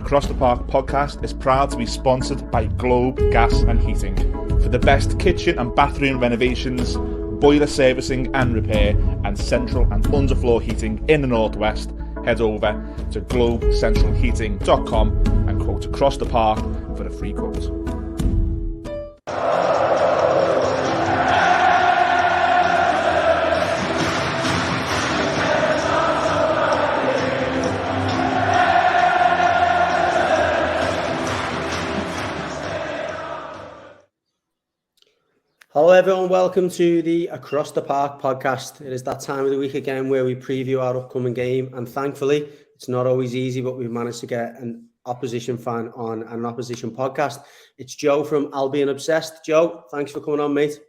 Across the Park podcast is proud to be sponsored by Globe Gas and Heating. For the best kitchen and bathroom renovations, boiler servicing and repair, and central and underfloor heating in the Northwest, head over to globecentralheating.com and quote Across the Park for a free quote. Hello everyone, welcome to the Across the Park podcast. It is that time of the week again where we preview our upcoming game, and thankfully it's not always easy, but we've managed to get an opposition fan on an opposition podcast. It's Joe from Albion Obsessed. Joe, thanks for coming on, mate.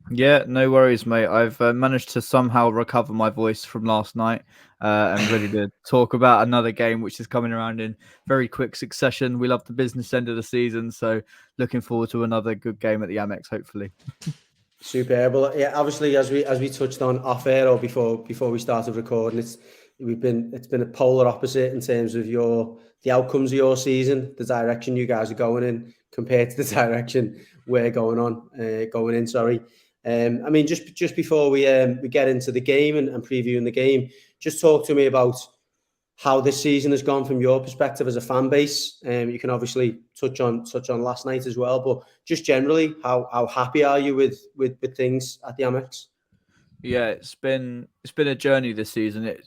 Yeah, no worries, mate. I've managed to somehow recover my voice from last night and ready to talk about another game which is coming around in very quick succession. We love the business end of the season, so looking forward to another good game at the Amex, hopefully. Superb. Well, yeah, obviously, as we touched on off air or before we started recording, it's been a polar opposite in terms of the outcomes of your season, the direction you guys are going in compared to the direction we're going in. Sorry. I mean, just before we get into the game and previewing the game, just talk to me about how this season has gone from your perspective as a fan base. You can obviously touch on last night as well, but just generally, how happy are you with things at the Amex? Yeah, it's been a journey this season.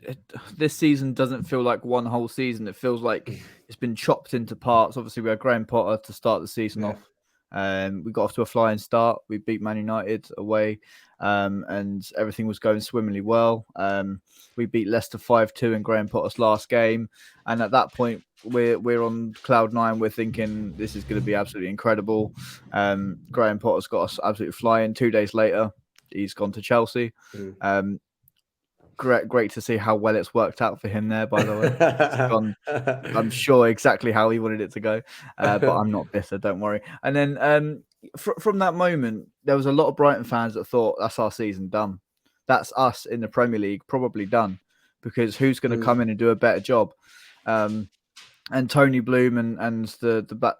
This season doesn't feel like one whole season. It feels like it's been chopped into parts. Obviously, we had Graham Potter to start the season off. We got off to a flying start. We beat Man United away, and everything was going swimmingly well. We beat Leicester 5-2 in Graham Potter's last game, and at that point, we're on cloud nine. We're thinking this is going to be absolutely incredible. Graham Potter's got us absolutely flying. 2 days later, he's gone to Chelsea. Great to see how well it's worked out for him there, by the way. It's gone, I'm sure exactly how he wanted it to go, but I'm not bitter, don't worry. And then from that moment, there was a lot of Brighton fans that thought that's our season done. That's us in the Premier League probably done, because who's going to come in and do a better job? And Tony Bloom and the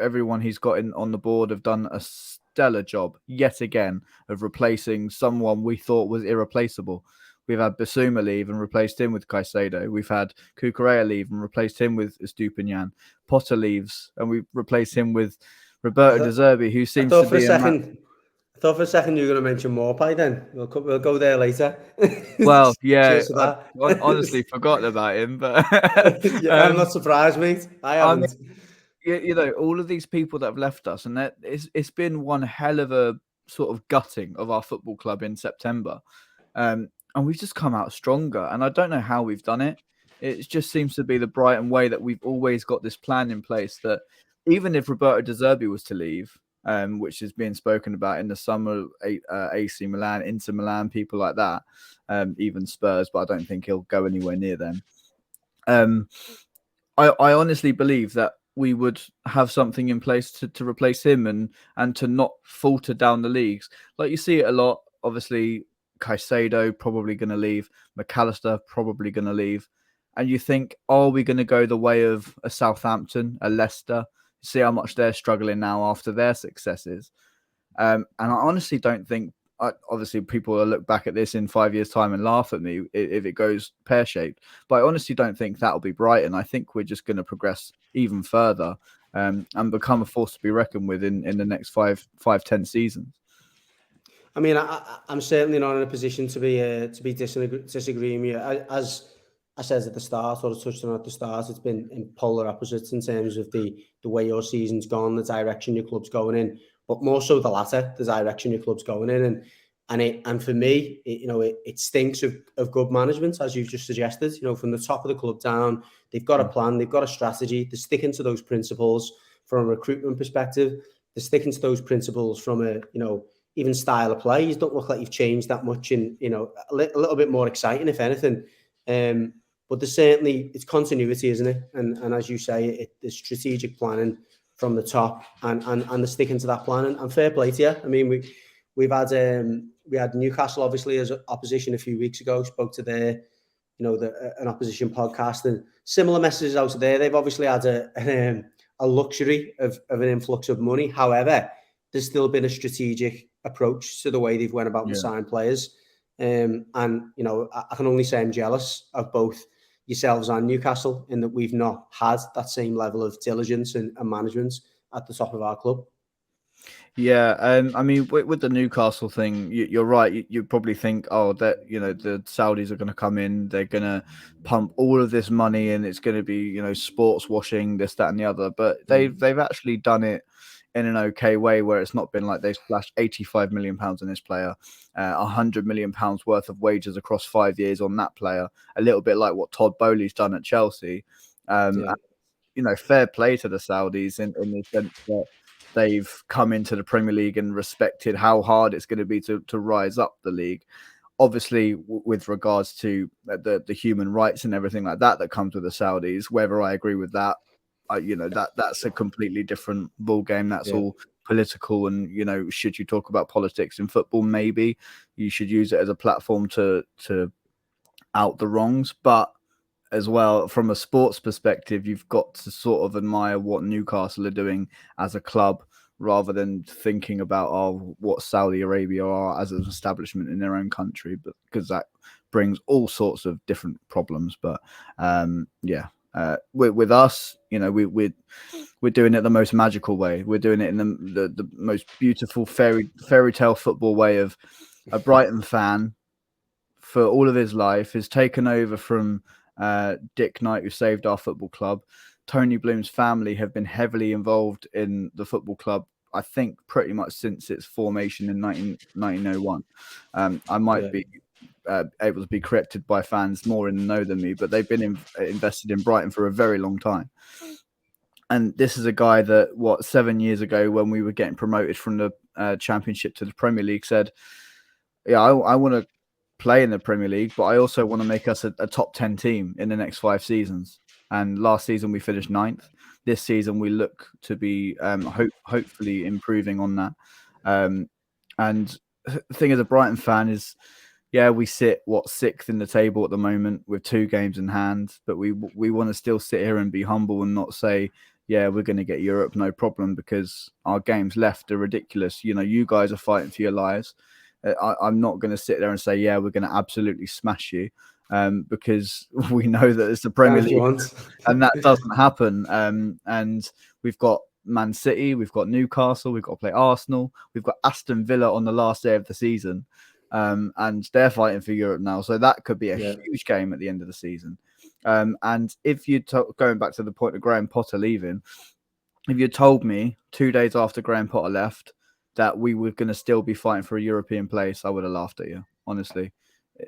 everyone he's got in on the board have done a stellar job yet again of replacing someone we thought was irreplaceable. We've had Basuma leave and replaced him with Caicedo. We've had Cucurella leave and replaced him with Estupinian. Potter leaves and we replaced him with Roberto De Zerbi, who seems to be I thought for a second you were going to mention Maupay then. We'll go there later. Well, yeah, I honestly forgot about him. But yeah, I'm not surprised, mate. I haven't. All of these people that have left us, and it's been one hell of a sort of gutting of our football club in September. And we've just come out stronger. And I don't know how we've done it. It just seems to be the Brighton way that we've always got this plan in place that even if Roberto De Zerbi was to leave, which is being spoken about in the summer, AC Milan, Inter Milan, people like that, even Spurs, but I don't think he'll go anywhere near them. I honestly believe that we would have something in place to replace him and to not falter down the leagues. Like you see it a lot, obviously, Caicedo probably going to leave, McAllister probably going to leave, and you think, are we going to go the way of a Southampton, a Leicester? See how much they're struggling now after their successes, and I honestly don't think. Obviously, people will look back at this in 5 years' time and laugh at me if it goes pear-shaped. But I honestly don't think that'll be Brighton. I think we're just going to progress even further and become a force to be reckoned with in the next 5-10 seasons. I mean, I'm certainly not in a position to be disagreeing with you. As I said at the start, or I touched on at the start, it's been in polar opposites in terms of the way your season's gone, the direction your club's going in, but more so the latter, the direction your club's going in. And for me, it stinks of good management, as you've just suggested. From the top of the club down, they've got a plan, they've got a strategy, they're sticking to those principles from a recruitment perspective. They're sticking to those principles from a even style of play. You don't look like you've changed that much, and a little bit more exciting, if anything. But there's certainly, it's continuity, isn't it? And as you say, it's strategic planning from the top, and they're sticking to that plan. And fair play to you. I mean, we had Newcastle obviously as opposition a few weeks ago. Spoke to an opposition podcast, and similar messages out there. They've obviously had a luxury of an influx of money. However, there's still been a strategic approach to the way they've went about and signed players. And I can only say I'm jealous of both yourselves and Newcastle in that we've not had that same level of diligence and management at the top of our club. Yeah, I mean, with the Newcastle thing, you're right. You probably think, oh, that the Saudis are going to come in, they're going to pump all of this money, and it's going to be sports washing, this, that, and the other. But they've actually done it in an okay way, where it's not been like they splashed £85 million on this player, £100 million worth of wages across 5 years on that player, a little bit like what Todd Bowley's done at Chelsea. And, fair play to the Saudis in the sense that they've come into the Premier League and respected how hard it's going to be to rise up the league. Obviously, with regards to the human rights and everything like that comes with the Saudis, whether I agree with that, that's a completely different ball game. That's all political, and should you talk about politics in football? Maybe you should use it as a platform to out the wrongs, but as well, from a sports perspective, you've got to sort of admire what Newcastle are doing as a club, rather than thinking about what Saudi Arabia are as an establishment in their own country, but because that brings all sorts of different problems. But with us, we're doing it the most magical way. We're doing it in the most beautiful fairy tale football way of a Brighton fan for all of his life has taken over from Dick Knight, who saved our football club. Tony Bloom's family have been heavily involved in the football club, I think, pretty much since its formation in 1901. I might be able to be corrected by fans more in the know than me, but they've been invested in Brighton for a very long time. And this is a guy that, 7 years ago, when we were getting promoted from the Championship to the Premier League, said, yeah, I want to play in the Premier League, but I also want to make us a top 10 team in the next 5 seasons. And last season we finished 9th. This season we look to be hopefully improving on that. And the thing as a Brighton fan is, we sit 6th in the table at the moment with 2 games in hand, but we want to still sit here and be humble and not say, we're going to get Europe, no problem, because our games left are ridiculous. You guys are fighting for your lives. I'm not going to sit there and say, we're going to absolutely smash you, because we know that it's the Premier League and that doesn't happen. And we've got Man City, we've got Newcastle, we've got to play Arsenal, we've got Aston Villa on the last day of the season, and they're fighting for Europe now. So that could be a huge game at the end of the season. And if you going back to the point of Graham Potter leaving, if you told me 2 days after Graham Potter left that we were going to still be fighting for a European place, I would have laughed at you, honestly.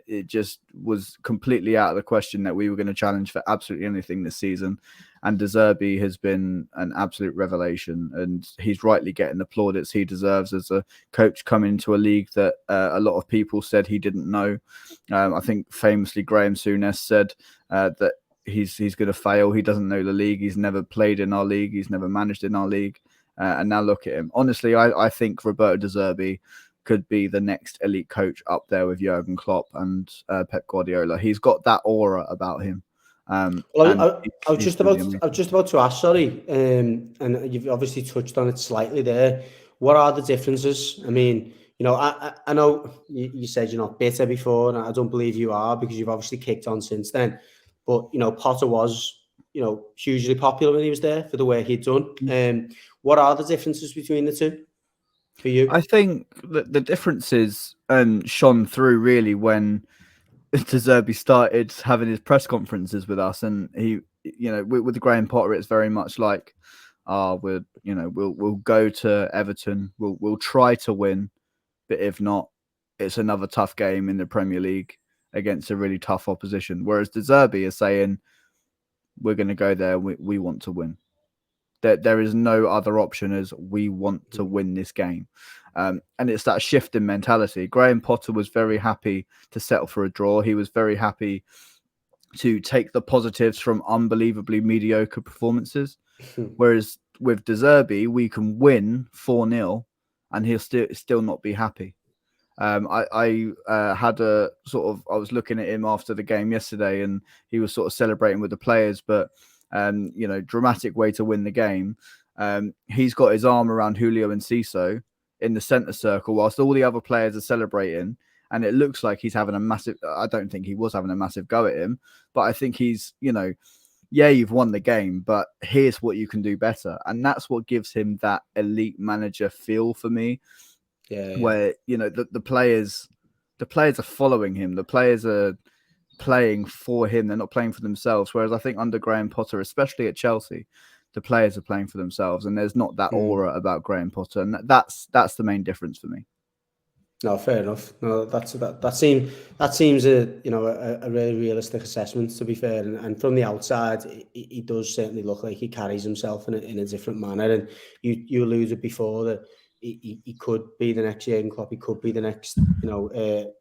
It just was completely out of the question that we were going to challenge for absolutely anything this season. And Zerbi has been an absolute revelation, and he's rightly getting the plaudits he deserves as a coach coming into a league that a lot of people said he didn't know. I think famously Graham Souness said that he's going to fail. He doesn't know the league. He's never played in our league. He's never managed in our league. And now look at him. Honestly, I think Roberto Zerbi could be the next elite coach up there with Jurgen Klopp and Pep Guardiola. He's got that aura about him. I was just about to ask, sorry, and you've obviously touched on it slightly there. What are the differences? I mean, I know you said you're not bitter before, and I don't believe you are, because you've obviously kicked on since then. But Potter was hugely popular when he was there for the way he'd done. What are the differences between the two for you? I think that the differences shone through really when Zerbi started having his press conferences with us, and he, with Graham Potter, it's very much like, we'll go to Everton, we'll try to win, but if not, it's another tough game in the Premier League against a really tough opposition. Whereas Zerbi is saying, we're going to go there, we want to win. There is no other option as we want to win this game. And it's that shift in mentality. Graham Potter was very happy to settle for a draw. He was very happy to take the positives from unbelievably mediocre performances. Whereas with Zerbi, we can win 4-0 and he'll still not be happy. I had a sort of, I was looking at him after the game yesterday, and he was sort of celebrating with the players, but dramatic way to win the game. He's got his arm around Julio and Ciso in the centre circle whilst all the other players are celebrating. And it looks like he's having a massive, I don't think he was having a massive go at him, but I think he's, yeah, you've won the game, but here's what you can do better. And that's what gives him that elite manager feel for me. Yeah. Where, the players are following him. The players are playing for him. They're not playing for themselves. Whereas I think under Graham Potter, especially at Chelsea, the players are playing for themselves, and there's not that aura about Graham Potter. And that's the main difference for me. No, fair enough. No, that seems a really realistic assessment, to be fair. And from the outside, he does certainly look like he carries himself in a different manner. And you alluded before that he could be the next Jurgen Klopp. He could be the next Mourinho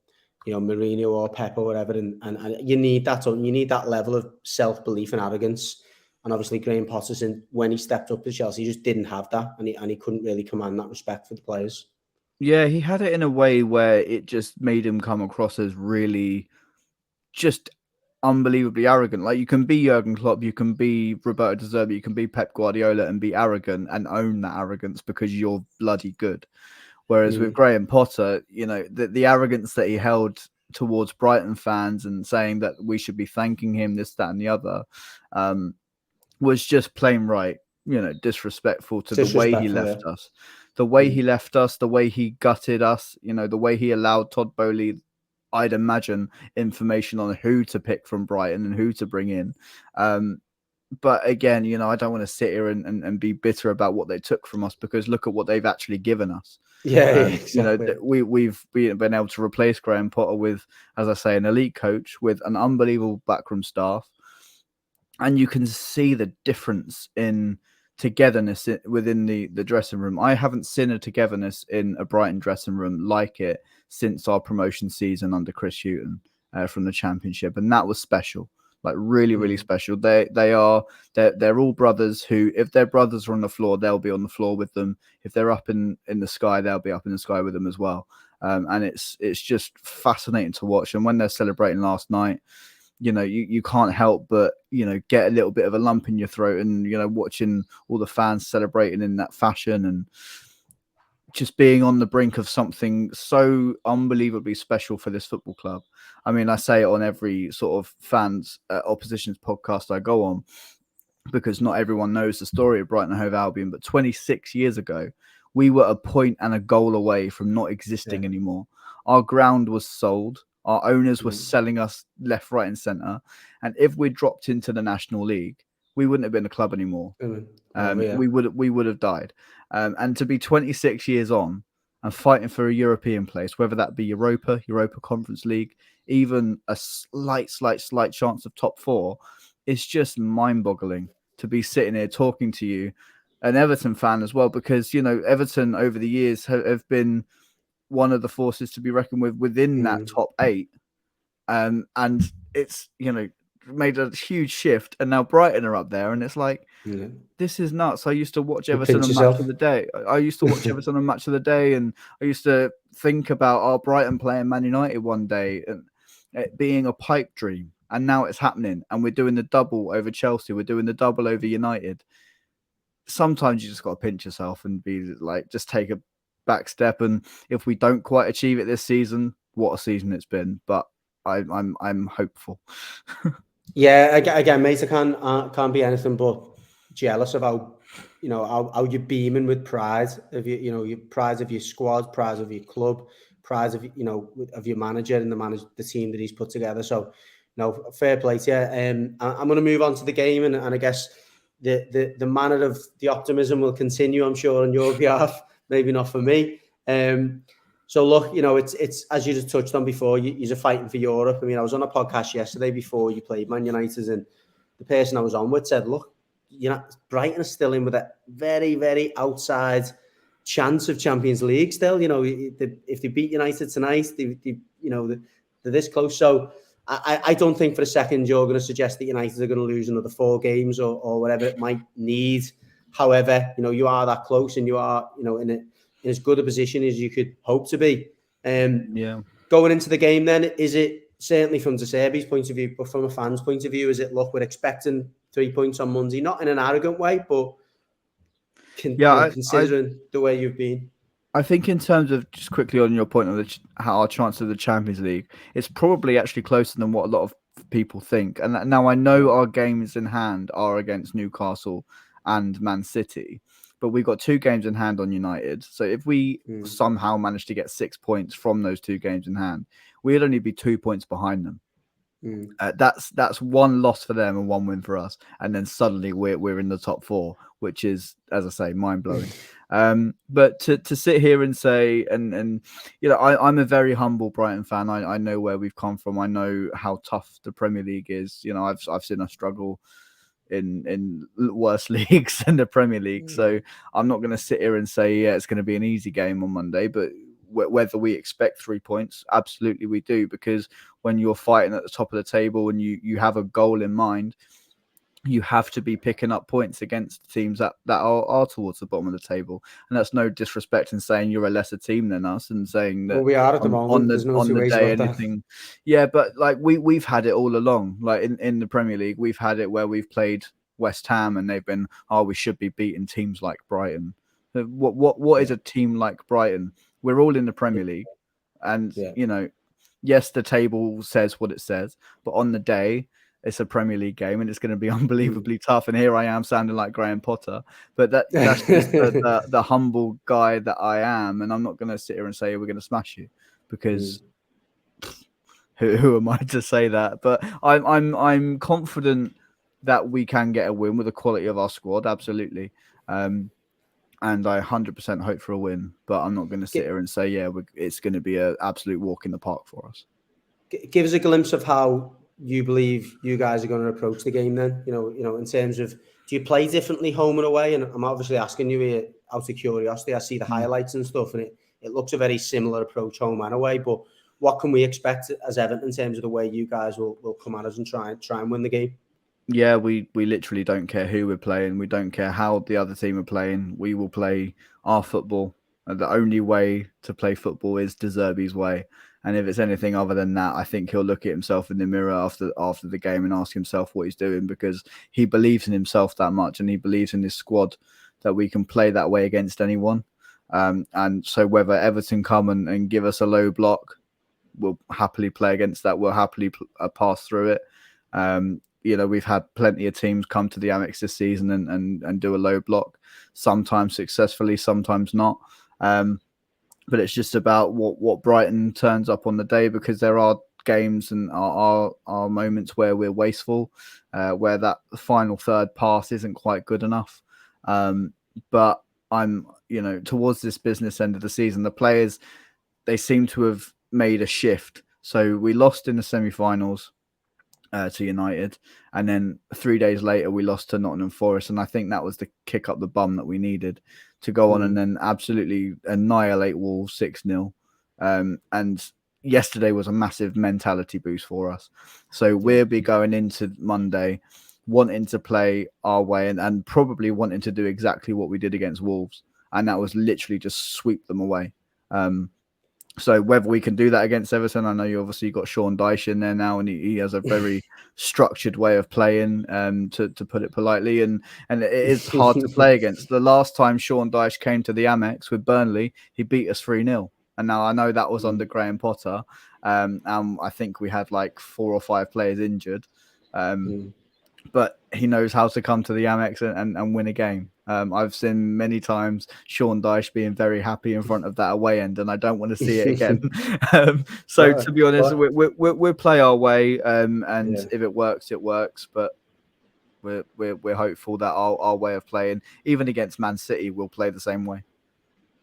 or Pep or whatever. And you need that. You need that level of self-belief and arrogance. And obviously, Graham Potter, when he stepped up to Chelsea, he just didn't have that, and he couldn't really command that respect for the players. Yeah, he had it in a way where it just made him come across as really just unbelievably arrogant. Like, you can be Jurgen Klopp, you can be Roberto De Zerbi, you can be Pep Guardiola and be arrogant and own that arrogance because you're bloody good. Whereas with Graham Potter, the arrogance that he held towards Brighton fans and saying that we should be thanking him, this, that, and the other, was just plain right, disrespectful to the way he left us. The way he left us, the way he gutted us, the way he allowed Todd Boehly, I'd imagine, information on who to pick from Brighton and who to bring in. But again, I don't want to sit here and be bitter about what they took from us, because look at what they've actually given us. Yeah, exactly. We've been able to replace Graham Potter with, as I say, an elite coach with an unbelievable backroom staff. And you can see the difference in togetherness within the dressing room. I haven't seen a togetherness in a Brighton dressing room like it since our promotion season under Chris Hughton from the Championship, and that was special, like really, really special. They're all brothers who, if their brothers are on the floor, they'll be on the floor with them. If they're up in the sky, they'll be up in the sky with them as well. And it's just fascinating to watch. And when they're celebrating last night, you can't help but, get a little bit of a lump in your throat, and, watching all the fans celebrating in that fashion and just being on the brink of something so unbelievably special for this football club. I mean, I say it on every sort of fans opposition's podcast I go on, because not everyone knows the story of Brighton and Hove Albion, but 26 years ago, we were a point and a goal away from not existing anymore. Our ground was sold. Our owners were selling us left, right, and centre. And if we dropped into the National League, we wouldn't have been a club anymore. We would have died. And to be 26 years on and fighting for a European place, whether that be Europa Conference League, even a slight chance of top four, it's just mind-boggling to be sitting here talking to you, an Everton fan as well, because Everton over the years have been one of the forces to be reckoned with within that top 8, and it's made a huge shift, and now Brighton are up there, and it's like, this is nuts. I used to watch Everton on Match of the Day. I used to watch Everton on Match of the Day, and I used to think about our Brighton playing Man United one day and it being a pipe dream, and now it's happening, and we're doing the double over Chelsea, we're doing the double over United. Sometimes you just got to pinch yourself and be like, just take a back step, and if we don't quite achieve it this season, what a season it's been. But I'm hopeful. Yeah, again, mate, I can't be anything but jealous of how you're beaming with pride of your pride of your squad, pride of your club, pride of of your manager and the team that he's put together. So fair play to you. I'm going to move on to the game, and I guess the manner of the optimism will continue, I'm sure, on your behalf. Maybe not for me. So look, it's as you just touched on before, you're fighting for Europe. I mean, I was on a podcast yesterday before you played Man United, and the person I was on with said, look, Brighton are still in with a very, very outside chance of Champions League still. If they beat United tonight, they're this close. So I don't think for a second you're going to suggest that United are going to lose another 4 games or whatever it might need. However, you are that close, and you are, in as good a position as you could hope to be. Yeah. Going into the game, then, is it certainly from Zerbi's point of view, but from a fan's point of view, is it, look, we're expecting 3 points on Monday, not in an arrogant way, but considering the way you've been? I think in terms of, just quickly on your point of how our chance of the Champions League, it's probably actually closer than what a lot of people think. And now I know our games in hand are against Newcastle and Man City, but we've got 2 games in hand on United. So if we somehow manage to get 6 points from those 2 games in hand, we'd only be 2 points behind them. That's 1 loss for them and 1 win for us, and then suddenly we're in the top 4, which is, as I say, mind blowing. But to sit here and say, and you know, I'm a very humble Brighton fan. I know where we've come from. I know how tough the Premier League is. You know, I've seen us struggle in worse leagues than the Premier League. So I'm not going to sit here and say, yeah, it's going to be an easy game on Monday, but whether we expect 3 points, absolutely we do, because when you're fighting at the top of the table and you have a goal in mind, you have to be picking up points against teams that are towards the bottom of the table. And that's no disrespect in saying you're a lesser team than us and saying that we are at the moment. There's no two ways about anything. Yeah, but like we've had it all along. Like in the Premier League, we've had it where we've played West Ham and they've been, we should be beating teams like Brighton. What is a team like Brighton? We're all in the Premier League, and you know, yes, the table says what it says, but on the day, it's a Premier League game, and it's going to be unbelievably tough. And here I am sounding like Graham Potter, but that's just the humble guy that I am, and I'm not going to sit here and say we're going to smash you, because who am I to say that? But I'm confident that we can get a win with the quality of our squad, absolutely. And I 100% hope for a win, but I'm not going to sit here and say, it's going to be an absolute walk in the park for us. Give us a glimpse of how you believe you guys are going to approach the game then, you know, in terms of, do you play differently home and away? And I'm obviously asking you here out of curiosity. I see the highlights and stuff, and it looks a very similar approach home and away, but what can we expect as Everton in terms of the way you guys will come at us and try and win the game? Yeah, we literally don't care who we're playing. We don't care how the other team are playing. We will play our football. And the only way to play football is Zerbi's way. And if it's anything other than that, I think he'll look at himself in the mirror after the game and ask himself what he's doing, because he believes in himself that much and he believes in his squad that we can play that way against anyone. And so whether Everton come and give us a low block, we'll happily play against that. We'll happily pass through it. You know, we've had plenty of teams come to the Amex this season and do a low block, sometimes successfully, sometimes not. But it's just about what Brighton turns up on the day, because there are games and are moments where we're wasteful, where that final third pass isn't quite good enough. But I'm, you know, towards this business end of the season, the players, they seem to have made a shift. So we lost in the semi-finals to United, and then 3 days later we lost to Nottingham Forest, and I think that was the kick up the bum that we needed to go on and then absolutely annihilate Wolves 6-0. And yesterday was a massive mentality boost for us. So we'll be going into Monday wanting to play our way and probably wanting to do exactly what we did against Wolves, and that was literally just sweep them away. So whether we can do that against Everton, I know you obviously got Sean Dyche in there now, and he has a very structured way of playing, to put it politely, and it is hard to play against. The last time Sean Dyche came to the Amex with Burnley, he beat us 3-0. And now I know that was under Graham Potter, and I think we had like 4 or 5 players injured. But he knows how to come to the Amex and win a game. I've seen many times Sean Dyche being very happy in front of that away end, and I don't want to see it again. So to be honest, we'll play our way, and if it works, it works. But we're hopeful that our way of playing, even against Man City, we'll play the same way.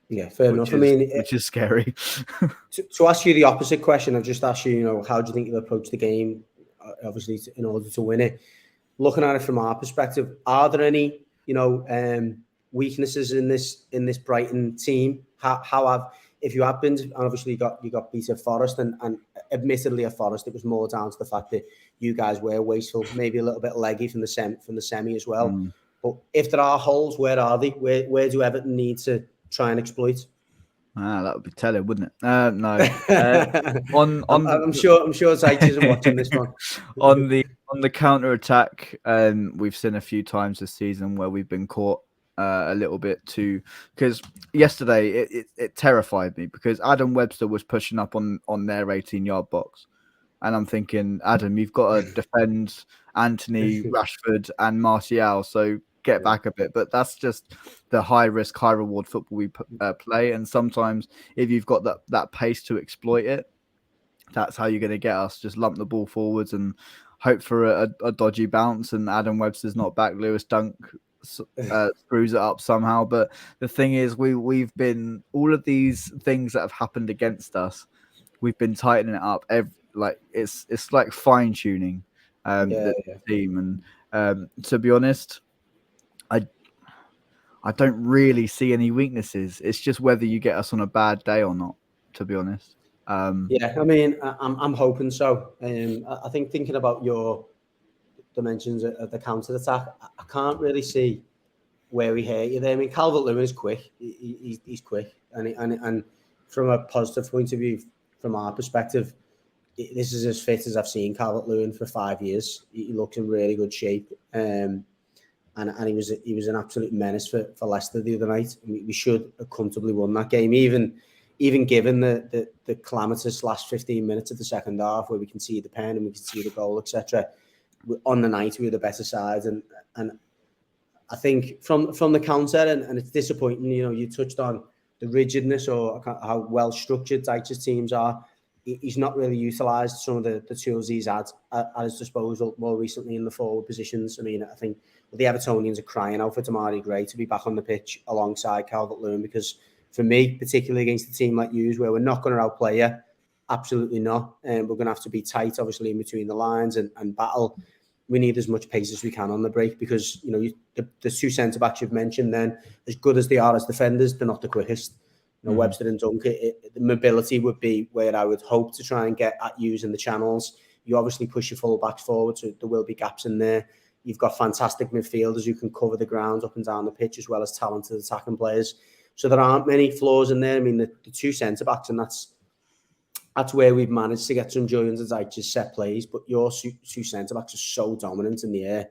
Yeah, fair enough. I mean, which is scary. to ask you the opposite question, I've just asked you, you know, how do you think you'll approach the game? Obviously, in order to win it. Looking at it from our perspective, are there any, you know, weaknesses in this Brighton team? If you have been, and obviously you got beat at Forest, and admittedly at Forest, it was more down to the fact that you guys were wasteful, maybe a little bit leggy from the semi as well. But if there are holes, where are they? Where do Everton need to try and exploit? That would be telling, wouldn't it? No. I'm sure Zayt isn't watching this one. on the counter attack, we've seen a few times this season where we've been caught a little bit too. Because yesterday it terrified me because Adam Webster was pushing up on their 18-yard box, and I'm thinking, Adam, you've got to defend Anthony, Rashford, and Martial, so get back a bit. But that's just the high risk, high reward football we play. And sometimes if you've got that pace to exploit it, that's how you're going to get us. Just lump the ball forwards and hope for a dodgy bounce. And Adam Webster's not back. Lewis Dunk screws it up somehow. But the thing is, we've been all of these things that have happened against us. We've been tightening it up. It's like fine tuning the team. And to be honest, I don't really see any weaknesses. It's just whether you get us on a bad day or not, to be honest. I mean, I'm hoping so. I think thinking about your dimensions of the counter attack, I can't really see where we hurt you there. I mean, Calvert-Lewin is quick. He's quick, and from a positive point of view, from our perspective, this is as fit as I've seen Calvert-Lewin for 5 years. He looks in really good shape. And he was an absolute menace for Leicester the other night. We should have comfortably won that game, even given the calamitous last 15 minutes of the second half, where we can see the pen and we can see the goal, etc. On the night, we were the better side, and I think from the counter, and it's disappointing. You touched on the rigidness or how well structured Dyche's teams are. He's not really utilised some of the tools he's had at his disposal more recently in the forward positions. I mean, I think the Evertonians are crying out for Damari Gray to be back on the pitch alongside Calvert-Lewin, because for me, particularly against a team like you, where we're not going to outplay you, absolutely not. And we're going to have to be tight, obviously, in between the lines and battle. We need as much pace as we can on the break, because the two centre-backs you've mentioned, then, as good as they are as defenders, they're not the quickest. Webster and Dunk, the mobility would be where I would hope to try and get at using the channels. You obviously push your full-backs forward, so there will be gaps in there. You've got fantastic midfielders who can cover the ground up and down the pitch, as well as talented attacking players. So there aren't many flaws in there. I mean, the two centre-backs, and that's where we've managed to get some joy into Dyche's set plays. But your two centre-backs are so dominant in the air,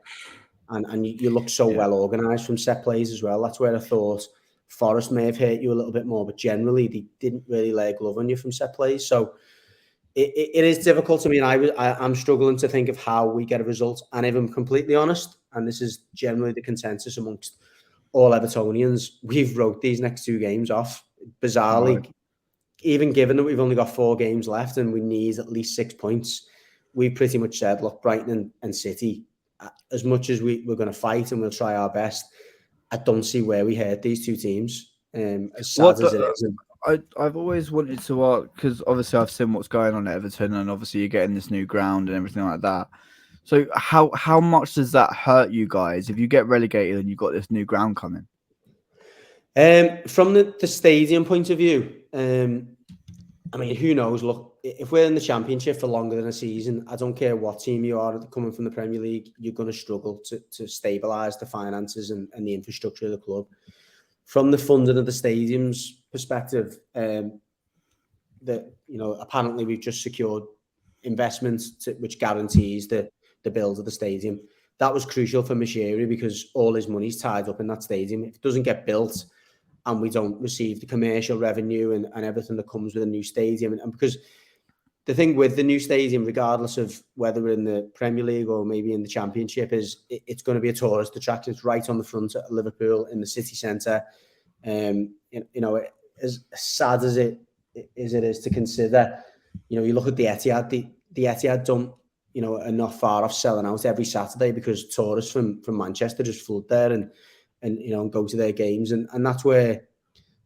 and you look so well organised from set plays as well. That's where I thought Forest may have hurt you a little bit more, but generally they didn't really lay a glove on you from set plays. So it is difficult. I mean, I'm struggling to think of how we get a result. And if I'm completely honest, and this is generally the consensus amongst all Evertonians, we've wrote these next two games off. Bizarrely, even given that we've only got 4 games left and we need at least 6 points, we pretty much said, look, Brighton and City, as much as we're going to fight and we'll try our best, I don't see where we hurt these two teams, as sad as it is. I've always wanted to ask, because obviously I've seen what's going on at Everton, and obviously you're getting this new ground and everything like that. So how much does that hurt you guys if you get relegated and you've got this new ground coming? From the stadium point of view, I mean, who knows? Look, if we're in the Championship for longer than a season, I don't care what team you are coming from the Premier League, you're going to struggle to stabilise the finances and the infrastructure of the club. From the funding of the stadium's perspective, apparently we've just secured investments which guarantees the build of the stadium. That was crucial for Moshiri, because all his money's tied up in that stadium. If it doesn't get built and we don't receive the commercial revenue and everything that comes with a new stadium, and because the thing with the new stadium, regardless of whether we're in the Premier League or maybe in the Championship, is it's going to be a tourist attraction. It's right on the front of Liverpool in the city centre. As sad as it is to consider, you look at the Etihad. The Etihad don't, are not far off selling out every Saturday, because tourists from Manchester just flood there and go to their games, and that's where,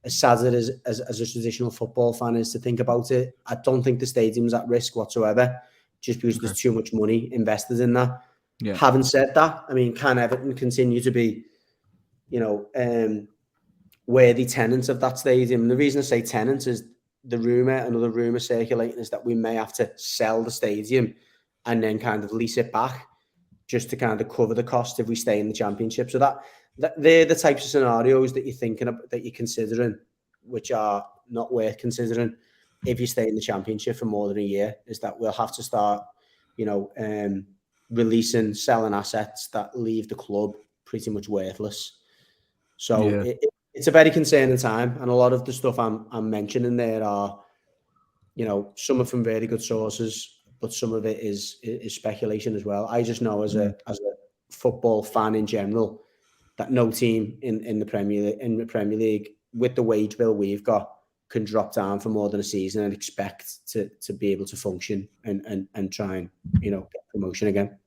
as sad as it is as a traditional football fan is to think about it, I don't think the stadium's at risk whatsoever, just because there's too much money invested in that. Yeah. Having said that, I mean, can Everton continue to be, worthy tenants of that stadium? And the reason I say tenants is another rumour circulating is that we may have to sell the stadium and then kind of lease it back, just to kind of cover the cost if we stay in the Championship. So that they're the types of scenarios that you're thinking about, that you're considering which are not worth considering if you stay in the Championship for more than a year, is that we'll have to start, releasing, selling assets that leave the club pretty much worthless. So it's a very concerning time, and a lot of the stuff I'm mentioning there are, some are from very good sources, but some of it is speculation as well. I just know as a football fan in general that no team in the Premier League with the wage bill we've got can drop down for more than a season and expect to be able to function and try and get promotion again.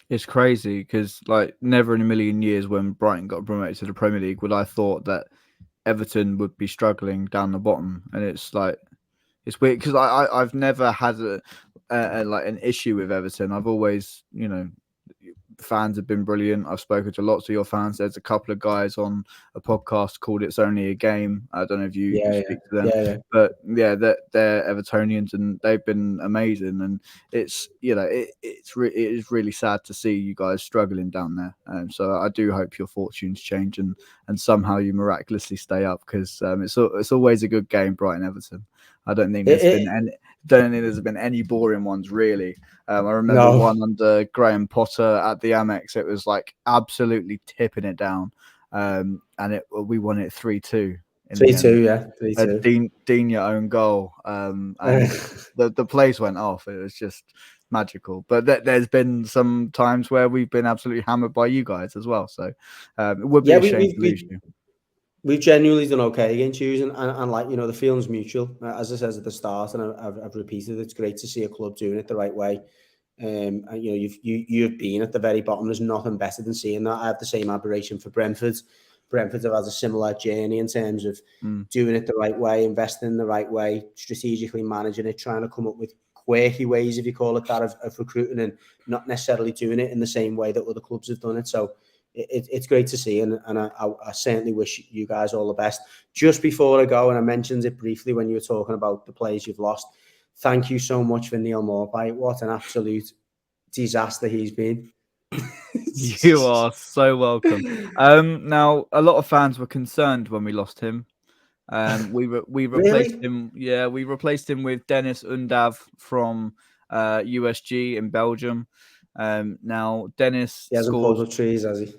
It's crazy because, like, never in a million years when Brighton got promoted to the Premier League would I thought that Everton would be struggling down the bottom. And it's like, it's weird because I've never had like an issue with Everton. I've always, fans have been brilliant. I've spoken to lots of your fans. There's a couple of guys on a podcast called It's Only a Game. I don't know if you speak to them, but they're Evertonians and they've been amazing. And it's, it is really sad to see you guys struggling down there. So I do hope your fortunes change and somehow you miraculously stay up because it's always a good game, Brighton Everton. I don't think there's been any boring ones really. I remember one under Graham Potter at the Amex. It was like absolutely tipping it down, and we won it 3-2. 3-2, yeah, 3-2. Digne own goal, and the place went off. It was just magical. But there's been some times where we've been absolutely hammered by you guys as well. So it would be a shame to lose you. We've genuinely done okay against you, and like the feeling's mutual. As I said at the start, and I've repeated, it's great to see a club doing it the right way. And you've been at the very bottom. There's nothing better than seeing that. I have the same admiration for Brentford. Brentford have had a similar journey in terms of doing it the right way, investing in the right way, strategically managing it, trying to come up with quirky ways, if you call it that, of recruiting, and not necessarily doing it in the same way that other clubs have done it. So it's great to see, and I certainly wish you guys all the best. Just before I go, and I mentioned it briefly when you were talking about the players you've lost, thank you so much for Neal Maupay. What an absolute disaster he's been. You are so welcome. Now, a lot of fans were concerned when we lost him. We replaced him. Yeah, we replaced him with Dennis Undav from USG in Belgium. Now, Dennis hasn't pulled up trees, has he?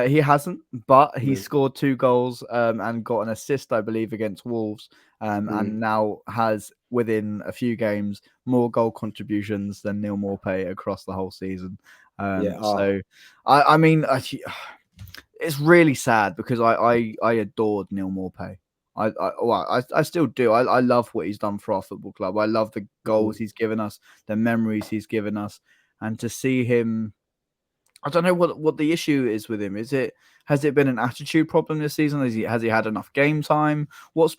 He hasn't, but he scored 2 goals and got an assist, I believe, against Wolves, and now has, within a few games, more goal contributions than Neal Maupay across the whole season. So, I mean, it's really sad because I adored Neal Maupay. I still do. I love what he's done for our football club. I love the goals he's given us, the memories he's given us, and to see him. I don't know what the issue is with him. Has it been an attitude problem this season? Has he had enough game time? Look,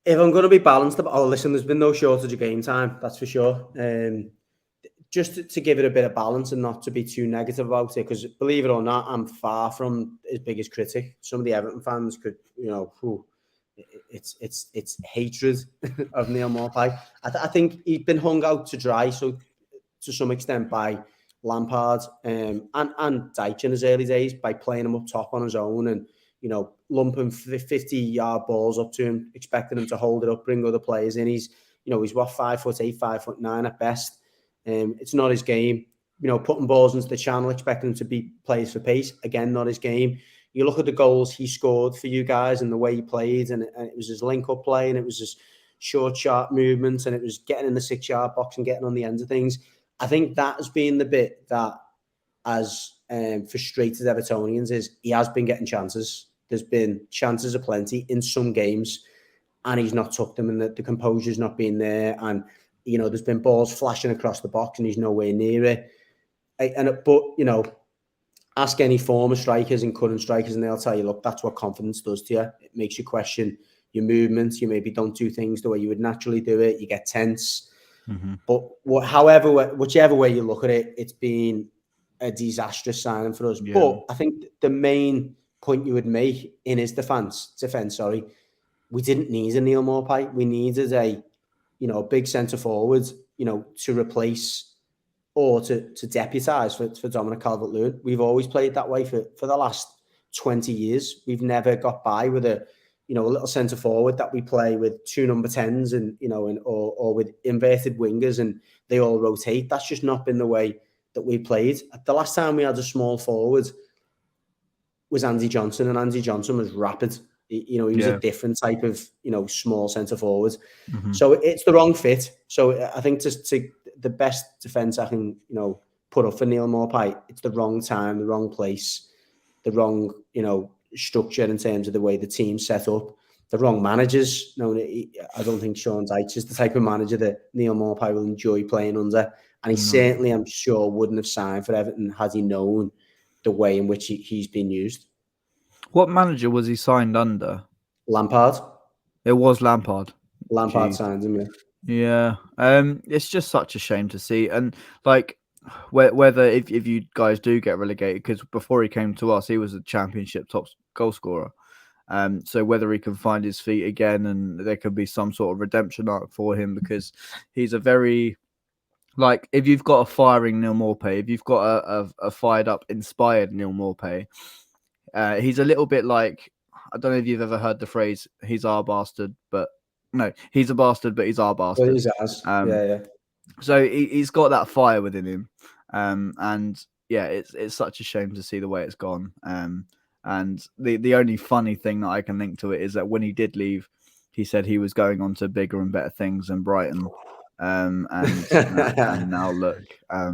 if I'm going to be balanced, listen, there's been no shortage of game time, that's for sure. Just to give it a bit of balance and not to be too negative about it, because believe it or not, I'm far from his biggest critic. Some of the Everton fans could, it's hatred of Neal Maupay. I think he's been hung out to dry, so to some extent by Lampard and Dyche in his early days by playing him up top on his own and lumping 50-yard balls up to him, expecting him to hold it up, bring other players in. He's what, 5'8", 5'9" at best. It's not his game. Putting balls into the channel, expecting him to be players for pace, again, not his game. You look at the goals he scored for you guys and the way he played, and it was his link-up play, and it was his short, sharp movements, and it was getting in the 6-yard box and getting on the ends of things. I think that has been the bit that has frustrated Evertonians is he has been getting chances. There's been chances aplenty in some games, and he's not took them, and the composure's not been there. And there's been balls flashing across the box, and he's nowhere near it. But ask any former strikers and current strikers, and they'll tell you, look, that's what confidence does to you. It makes you question your movements. You maybe don't do things the way you would naturally do it. You get tense. But whichever way you look at it, it's been a disastrous signing for us. Yeah. But I think the main point you would make in his defense, we didn't need a Neal Maupay. We needed a big centre forward, to replace or to deputise for Dominic Calvert-Lewin. We've always played that way for the last 20 years. We've never got by with a a little centre forward that we play with 2 number 10s and, or with inverted wingers and they all rotate. That's just not been the way that we played. The last time we had a small forward was Andy Johnson, and Andy Johnson was rapid. He was a different type of, small centre forward. Mm-hmm. So it's the wrong fit. So I think to the best defence I can, put up for Neal Maupay, it's the wrong time, the wrong place, the wrong, structure in terms of the way the team's set up, the wrong managers. I don't think Sean Dyche is the type of manager that Neal Maupay will enjoy playing under. And he certainly, I'm sure, wouldn't have signed for Everton had he known the way in which he's been used. What manager was he signed under? Lampard. It was Lampard. Lampard signed him, yeah. It's just such a shame to see. And like, whether if you guys do get relegated, because before he came to us, he was a championship top goal scorer. So whether he can find his feet again and there could be some sort of redemption arc for him, because he's a very, like, if you've got a firing Neal Maupay, if you've got a fired up, inspired Neal Maupay, he's a little bit like, I don't know if you've ever heard the phrase, he's our bastard, but no, he's a bastard, but he's our bastard. Well, he's ours. Yeah. So he's got that fire within him. And yeah, it's such a shame to see the way it's gone. And the only funny thing that I can link to it is that when he did leave, he said he was going on to bigger and better things than Brighton. And now look. I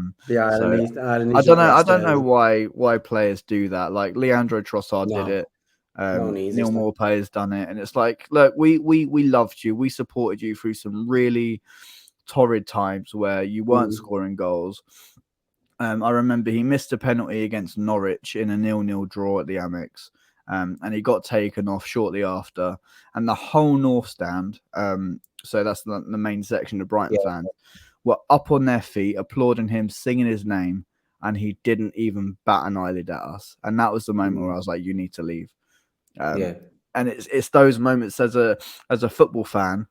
don't know why players do that. Like Leandro Trossard did it. Neal Maupay has done it, and it's like, look, we loved you, we supported you through some really torrid times where you weren't scoring goals. I remember he missed a penalty against Norwich in a 0-0 draw at the Amex, and he got taken off shortly after, and the whole North Stand, so that's the main section of Brighton fans, were up on their feet applauding him, singing his name, and he didn't even bat an eyelid at us. And that was the moment where I was like, you need to leave. And it's those moments as a football fan,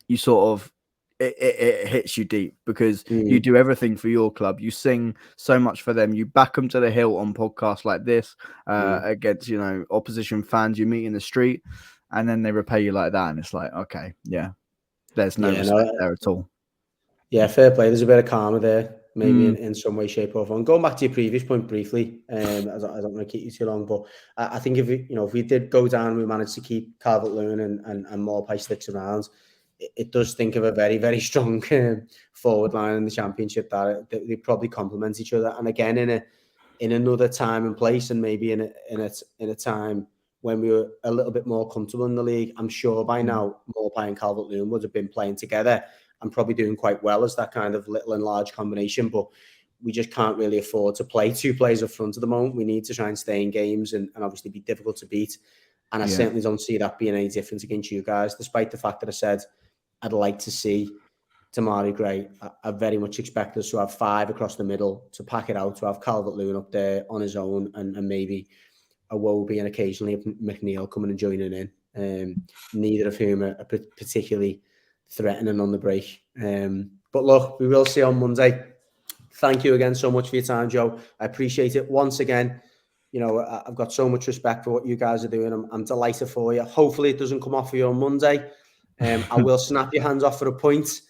you sort of, it hits you deep, because you do everything for your club, you sing so much for them, you back them to the hill on podcasts like this, against opposition fans you meet in the street, and then they repay you like that, and it's like, okay, there's no respect there at all. Fair play. There's a bit of karma there, maybe in some way, shape, or form. Going back to your previous point briefly, I don't want to keep you too long, but I think if we did go down, we managed to keep Calvert-Lewin and Maupay sticks around, it does think of a very, very strong forward line in the Championship that they probably complement each other. And again, in another time and place, and maybe in a time when we were a little bit more comfortable in the league, I'm sure by now Maupay and Calvert-Lewin would have been playing together and probably doing quite well as that kind of little and large combination. But we just can't really afford to play 2 players up front at the moment. We need to try and stay in games and obviously be difficult to beat. And I certainly don't see that being any different against you guys, despite the fact that I said I'd like to see Demarai Gray. I very much expect us to have 5 across the middle, to pack it out, to have Calvert-Lewin up there on his own, and maybe Iwobi and occasionally McNeil coming and joining in. Neither of whom are particularly threatening on the break. But look, we will see on Monday. Thank you again so much for your time, Joe. I appreciate it. Once again, I've got so much respect for what you guys are doing. I'm delighted for you. Hopefully it doesn't come off for you on Monday. I will snap your hands off for a point.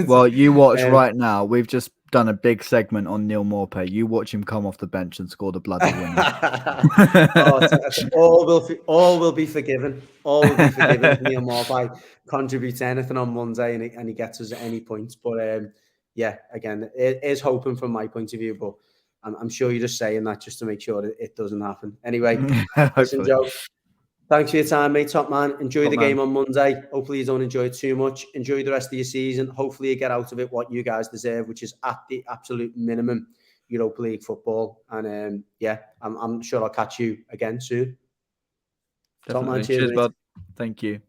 Well, you watch right now. We've just done a big segment on Neal Maupay. You watch him come off the bench and score the bloody winner. All will be forgiven. All will be forgiven if Neal Maupay contributes anything on Monday and he gets us at any points. But again, it is hoping from my point of view, but I'm sure you're just saying that just to make sure that it doesn't happen. Anyway, listen, Joe. Thanks for your time, mate. Top man. Enjoy the game on Monday. Hopefully you don't enjoy it too much. Enjoy the rest of your season. Hopefully you get out of it what you guys deserve, which is at the absolute minimum Europa League football. And I'm sure I'll catch you again soon. Top man. Cheers, bud. Thank you.